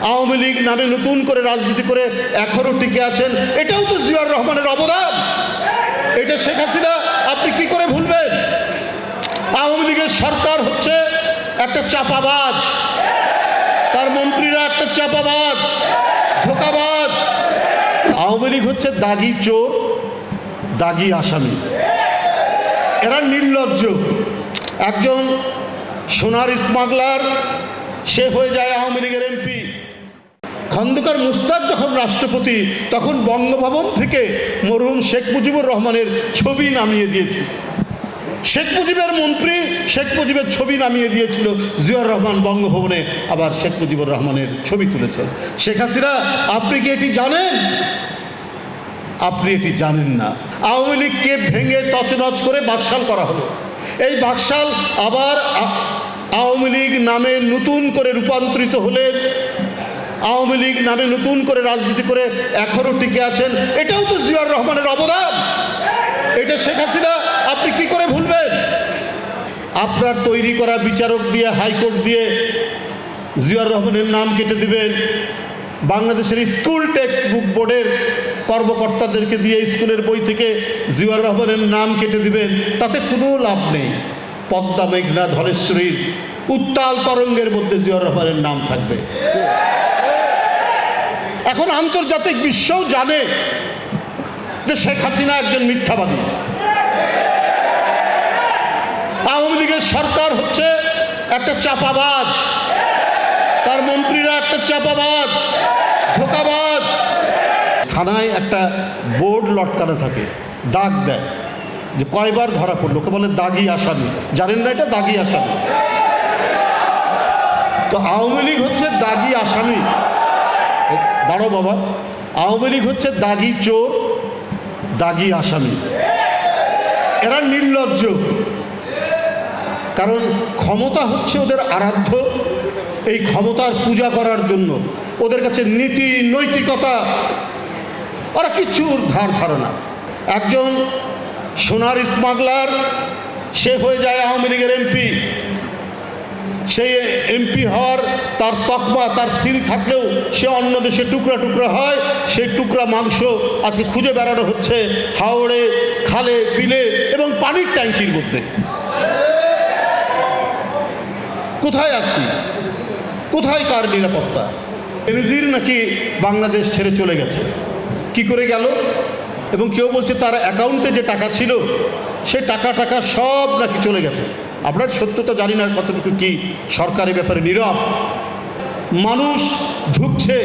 আওয়ামী লীগ নামে নতুন করে রাজনীতি করে এখনো টিকে আছেন, এটাও তো জিয়াউর রহমানের অবদান। এটা শেখ হাসিনা আপনি কি করে ভুলবেন? আওয়ামী লীগের সরকার হচ্ছে একটা চাপাবাজ, তার মন্ত্রীরা একটা চাপাবাজ, ধোঁকাবাজ। আওয়ামী লীগ হচ্ছে দাগি চোর, দাগি আসামি, এরা নির্লজ্জ। একজন সোনার স্মাগলার, সে হয়ে যায় আওয়ামী লীগের এমপি। খন্দকার মুস্তাক যখন রাষ্ট্রপতি, তখন বঙ্গভবন থেকে মরহুম শেখ মুজিবুর রহমানের ছবি নামিয়ে দিয়েছে। শেখ মুজিবের মন্ত্রী শেখ মুজিবের ছবি নামিয়ে দিয়েছিল, জিয়াউর রহমান বঙ্গভবনে আবার শেখ মুজিবুর রহমানের ছবি তুলেছেন। শেখ হাসিনা আপনি কি এটি জানেন? আপনি এটি জানেন না। আওয়ামী লীগকে ভেঙে তছনছ করে বাকশাল করা হলো। এই বাকশাল আবার আওয়ামী লীগ নামে নতুন করে রূপান্তরিত হলে, আওয়ামী লীগ নামে নতুন করে রাজনীতি করে এখনো টিকে আছেন, এটাও তো জিয়াউর রহমানের অবদান। এটা শেখ হাসিনা আপনি কি করে ভুলবেন? আপনার তৈরি করা বিচারক দিয়ে, হাইকোর্ট দিয়ে জিয়াউর রহমানের নাম কেটে দিবেন। বাংলাদেশের স্কুল টেক্সট বুক বোর্ডের কর্মকর্তাদেরকে দিয়ে স্কুলের বই থেকে জিয়াউর রহমানের নাম কেটে দিবেন, তাতে কোনো লাভ নেই। পদ্মা, মেঘনা, ধলেশ্বরীর উত্তাল তরঙ্গের মধ্যে জিয়াউর রহমানের নাম থাকবে। এখন আন্তর্জাতিক বিশ্বও জানে যে শেখ হাসিনা একজন মিথ্যাবাদী। আওয়ামী লীগের সরকার হচ্ছে একটা চাপাবাজ, তার মন্ত্রীরা একটা চাপাবাজ, ধোঁকাবাজ। থানায় একটা বোর্ড লটকানো থাকে, দাগ দেয় যে কয়বার ধরা পড়লো, ওকে বলে দাগি আসামি। জানেন না এটা দাগি আসামি? তো আওয়ামী লীগ হচ্ছে দাগি আসামি। দাঁড়ো বাবা, আওয়ামী লীগ হচ্ছে দাগি চোর, দাগি আসামি, এরা নির্লজ্জ। কারণ ক্ষমতা হচ্ছে ওদের আরাধ্য। এই ক্ষমতার পূজা করার জন্য ওদের কাছে নীতি নৈতিকতা ওরা কিছুর ধার ধারণা। একজন সোনার স্মাগলার, সে হয়ে যায় আওয়ামী লীগের এমপি। সেই এমপি হওয়ার তার তকমা, তার সিল থাকলেও সে অন্য দেশে টুকরা টুকরা হয়। সেই টুকরা মাংস আজকে খুঁজে বেড়ানো হচ্ছে হাওড়ে, খালে, বিলে এবং পানির ট্যাঙ্কির মধ্যে। কোথায় আছি? কোথায় কার নিরাপত্তা? বেনজির নাকি বাংলাদেশ ছেড়ে চলে গেছে। কি করে গেল? এবং কেউ বলছে তার অ্যাকাউন্টে যে টাকা ছিল, সে টাকা সব নাকি চলে গেছে। আপনার সত্যতা জানি না কতটুকু কি সরকারি ব্যাপারে নীরব। মানুষ ধুকছে।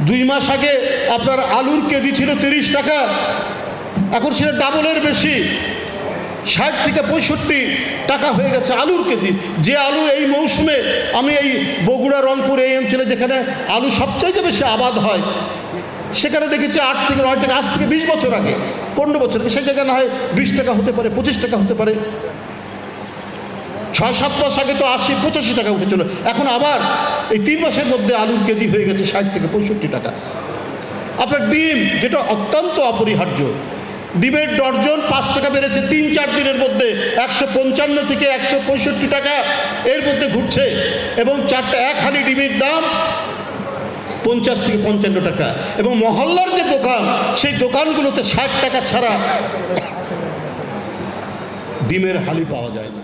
2 মাস আগে আপনার আলুর কেজি ছিল 30 টাকা, এখন সেটা ডাবলের বেশি, 60 থেকে 65 টাকা হয়ে গেছে আলুর কেজি। যে আলু এই মৌসুমে, আমি এই বগুড়া, রংপুর এই অঞ্চলে যেখানে আলু সবচাইতে বেশি আবাদ হয়, সেখানে দেখেছি 8 থেকে 9 টাকা। আজ থেকে 20 বছর আগে, 15 বছর আগে সেই জায়গায় না হয় 20 টাকা হতে পারে, 25 টাকা হতে পারে। 6-7 মাস আগে তো 80-85 টাকা উঠেছিল। এখন আবার এই 3 মাসের মধ্যে আলুর কেজি হয়ে গেছে 60 থেকে 65 টাকা। আপনার ডিম, যেটা অত্যন্ত অপরিহার্য, ডিমের ডর্জন 5 টাকা বেড়েছে 3-4 দিনের মধ্যে, 155 থেকে 165 টাকা এর মধ্যে ঘুরছে। এবং এক হালি ডিমের দাম 50 থেকে 55 টাকা। এবং মহল্লার যে দোকান, সেই দোকানগুলোতে 60 টাকা ছাড়া ডিমের হালি পাওয়া যায় না।